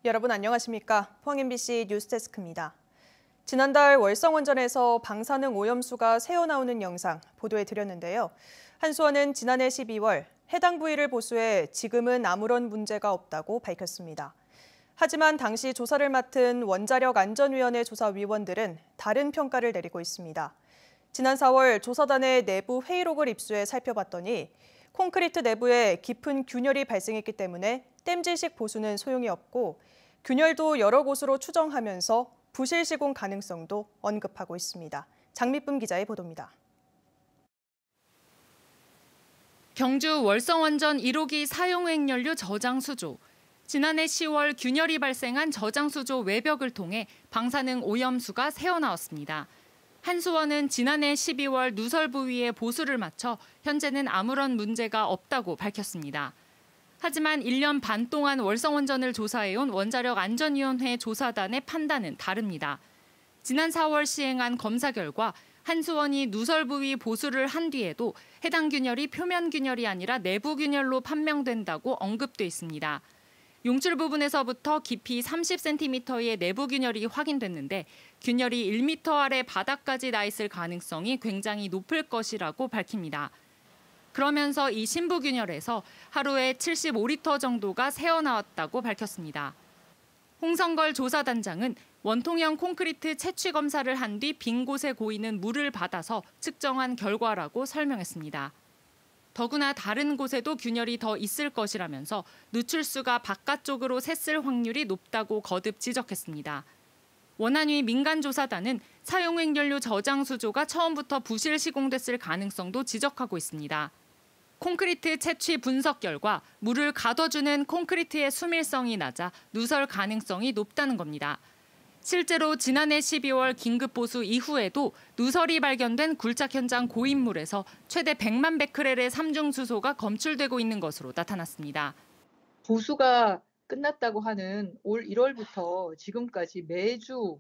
여러분 안녕하십니까? 포항 MBC 뉴스데스크입니다. 지난달 월성원전에서 방사능 오염수가 새어나오는 영상 보도해드렸는데요. 한수원은 지난해 12월 해당 부위를 보수해 지금은 아무런 문제가 없다고 밝혔습니다. 하지만 당시 조사를 맡은 원자력안전위원회 조사위원들은 다른 평가를 내리고 있습니다. 지난 4월 조사단의 내부 회의록을 입수해 살펴봤더니 콘크리트 내부에 깊은 균열이 발생했기 때문에 땜질식 보수는 소용이 없고 균열도 여러 곳으로 추정하면서 부실 시공 가능성도 언급하고 있습니다. 장미쁨 기자의 보도입니다. 경주 월성원전 1호기 사용핵연료 저장수조. 지난해 10월 균열이 발생한 저장수조 외벽을 통해 방사능 오염수가 새어나왔습니다. 한수원은 지난해 12월 누설 부위에 보수를 마쳐 현재는 아무런 문제가 없다고 밝혔습니다. 하지만 1년 반 동안 월성원전을 조사해온 원자력안전위원회 조사단의 판단은 다릅니다. 지난 4월 시행한 검사 결과 한수원이 누설 부위 보수를 한 뒤에도 해당 균열이 표면 균열이 아니라 내부 균열로 판명된다고 언급돼 있습니다. 용출 부분에서부터 깊이 30cm의 내부 균열이 확인됐는데 균열이 1m 아래 바닥까지 나 있을 가능성이 굉장히 높을 것이라고 밝힙니다. 그러면서 이 신부 균열에서 하루에 75리터 정도가 새어나왔다고 밝혔습니다. 홍성걸 조사단장은 원통형 콘크리트 채취 검사를 한 뒤 빈 곳에 고이는 물을 받아서 측정한 결과라고 설명했습니다. 더구나 다른 곳에도 균열이 더 있을 것이라면서 누출수가 바깥쪽으로 샜을 확률이 높다고 거듭 지적했습니다. 원안위 민간조사단은 사용핵연료 저장수조가 처음부터 부실 시공됐을 가능성도 지적하고 있습니다. 콘크리트 채취 분석 결과 물을 가둬주는 콘크리트의 수밀성이 낮아 누설 가능성이 높다는 겁니다. 실제로 지난해 12월 긴급보수 이후에도 누설이 발견된 굴착 현장 고인물에서 최대 100만 베크렐의 삼중수소가 검출되고 있는 것으로 나타났습니다. 보수가 끝났다고 하는 올 1월부터 지금까지 매주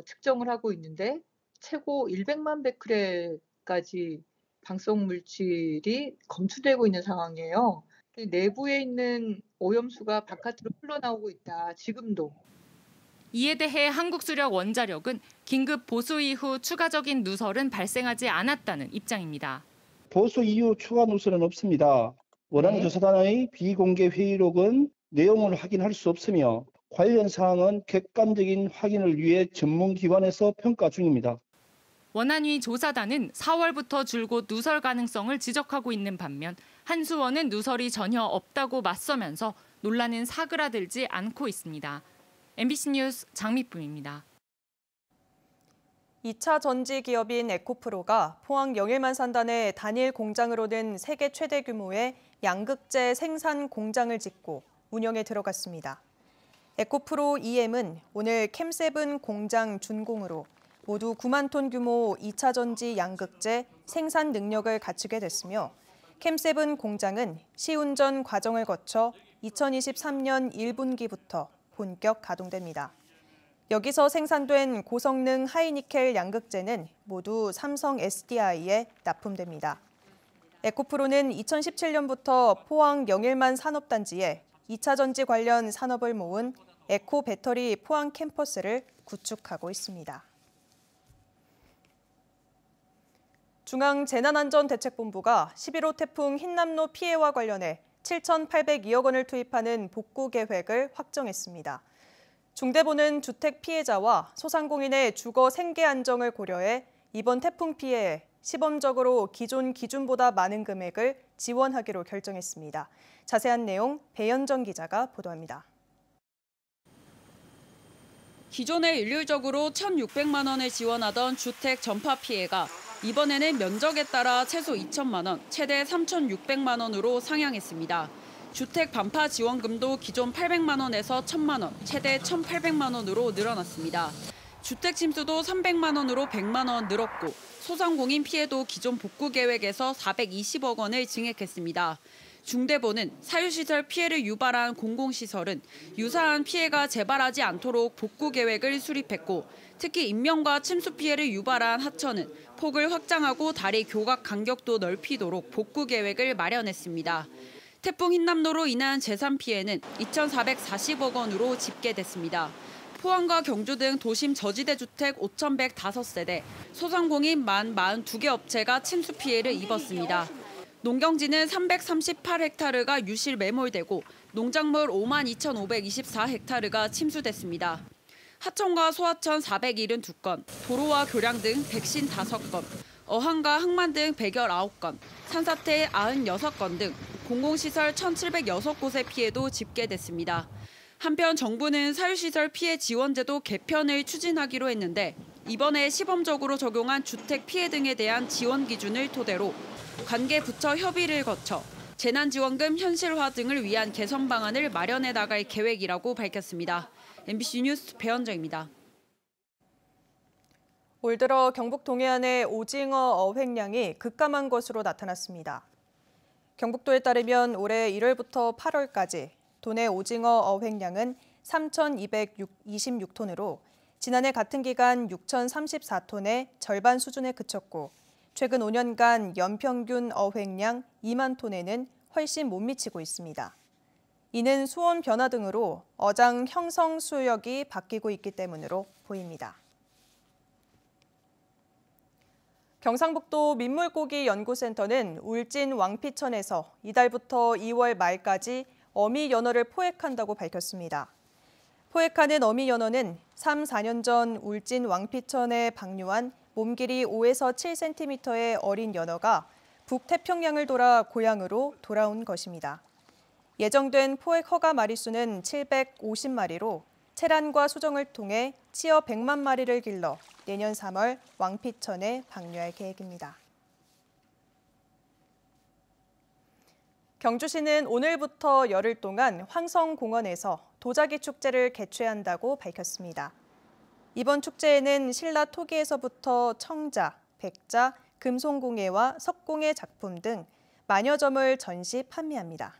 측정을 하고 있는데 최고 100만 베크렐까지 방사성 물질이 검출되고 있는 상황이에요. 내부에 있는 오염수가 바깥으로 흘러나오고 있다, 지금도. 이에 대해 한국수력원자력은 긴급 보수 이후 추가적인 누설은 발생하지 않았다는 입장입니다. 보수 이후 추가 누설은 없습니다. 원안위 조사단의 비공개 회의록은 내용을 확인할 수 없으며 관련 사항은 객관적인 확인을 위해 전문기관에서 평가 중입니다. 원안위 조사단은 4월부터 줄곧 누설 가능성을 지적하고 있는 반면 한수원은 누설이 전혀 없다고 맞서면서 논란은 사그라들지 않고 있습니다. MBC 뉴스 장미쁨입니다. 2차 전지 기업인 에코프로가 포항 영일만 산단에 단일 공장으로는 세계 최대 규모의 양극재 생산 공장을 짓고 운영에 들어갔습니다. 에코프로 EM은 오늘 캠7 공장 준공으로 모두 9만 톤 규모 2차 전지 양극재 생산 능력을 갖추게 됐으며 캠7 공장은 시운전 과정을 거쳐 2023년 1분기부터 본격 가동됩니다. 여기서 생산된 고성능 하이니켈 양극재는 모두 삼성 SDI에 납품됩니다. 에코프로는 2017년부터 포항 영일만 산업단지에 2차 전지 관련 산업을 모은 에코 배터리 포항 캠퍼스를 구축하고 있습니다. 중앙재난안전대책본부가 11호 태풍 흰남노 피해와 관련해 7,802억 원을 투입하는 복구 계획을 확정했습니다. 중대본은 주택 피해자와 소상공인의 주거 생계 안정을 고려해 이번 태풍 피해에 시범적으로 기존 기준보다 많은 금액을 지원하기로 결정했습니다. 자세한 내용 배현정 기자가 보도합니다. 기존에 일률적으로 1,600만 원을 지원하던 주택 전파 피해가 이번에는 면적에 따라 최소 2천만 원, 최대 3,600만 원으로 상향했습니다. 주택 반파 지원금도 기존 800만 원에서 1,000만 원, 최대 1,800만 원으로 늘어났습니다. 주택 침수도 300만 원으로 100만 원 늘었고 소상공인 피해도 기존 복구 계획에서 420억 원을 증액했습니다. 중대본은 사유시설 피해를 유발한 공공시설은 유사한 피해가 재발하지 않도록 복구 계획을 수립했고 특히 인명과 침수 피해를 유발한 하천은 폭을 확장하고 다리 교각 간격도 넓히도록 복구 계획을 마련했습니다. 태풍 흰남노로 인한 재산 피해는 2,440억 원으로 집계됐습니다. 포항과 경주 등 도심 저지대 주택 5,105세대, 소상공인 42개 업체가 침수 피해를 입었습니다. 농경지는 338헥타르가 유실 매몰되고 농작물 52,524헥타르가 침수됐습니다. 하천과 소하천 472건, 도로와 교량 등 155건, 어항과 항만 등 119건, 산사태 96건 등 공공시설 1,706곳의 피해도 집계됐습니다. 한편 정부는 사유시설 피해 지원제도 개편을 추진하기로 했는데 이번에 시범적으로 적용한 주택 피해 등에 대한 지원 기준을 토대로 관계 부처 협의를 거쳐 재난지원금 현실화 등을 위한 개선 방안을 마련해 나갈 계획이라고 밝혔습니다. MBC 뉴스 배현정입니다. 올 들어 경북 동해안의 오징어 어획량이 급감한 것으로 나타났습니다. 경북도에 따르면 올해 1월부터 8월까지 도내 오징어 어획량은 3,226톤으로 지난해 같은 기간 6,034톤의 절반 수준에 그쳤고 최근 5년간 연평균 어획량 2만 톤에는 훨씬 못 미치고 있습니다. 이는 수온 변화 등으로 어장 형성 수역이 바뀌고 있기 때문으로 보입니다. 경상북도 민물고기연구센터는 울진 왕피천에서 이달부터 2월 말까지 어미 연어를 포획한다고 밝혔습니다. 포획하는 어미 연어는 3, 4년 전 울진 왕피천에 방류한 몸길이 5에서 7cm의 어린 연어가 북태평양을 돌아 고향으로 돌아온 것입니다. 예정된 포획 허가 마리수는 750마리로 체란과 수정을 통해 치어 100만 마리를 길러 내년 3월 왕피천에 방류할 계획입니다. 경주시는 오늘부터 열흘 동안 황성공원에서 도자기 축제를 개최한다고 밝혔습니다. 이번 축제에는 신라 토기에서부터 청자, 백자, 금송공예와 석공예 작품 등 만여 점을 전시 판매합니다.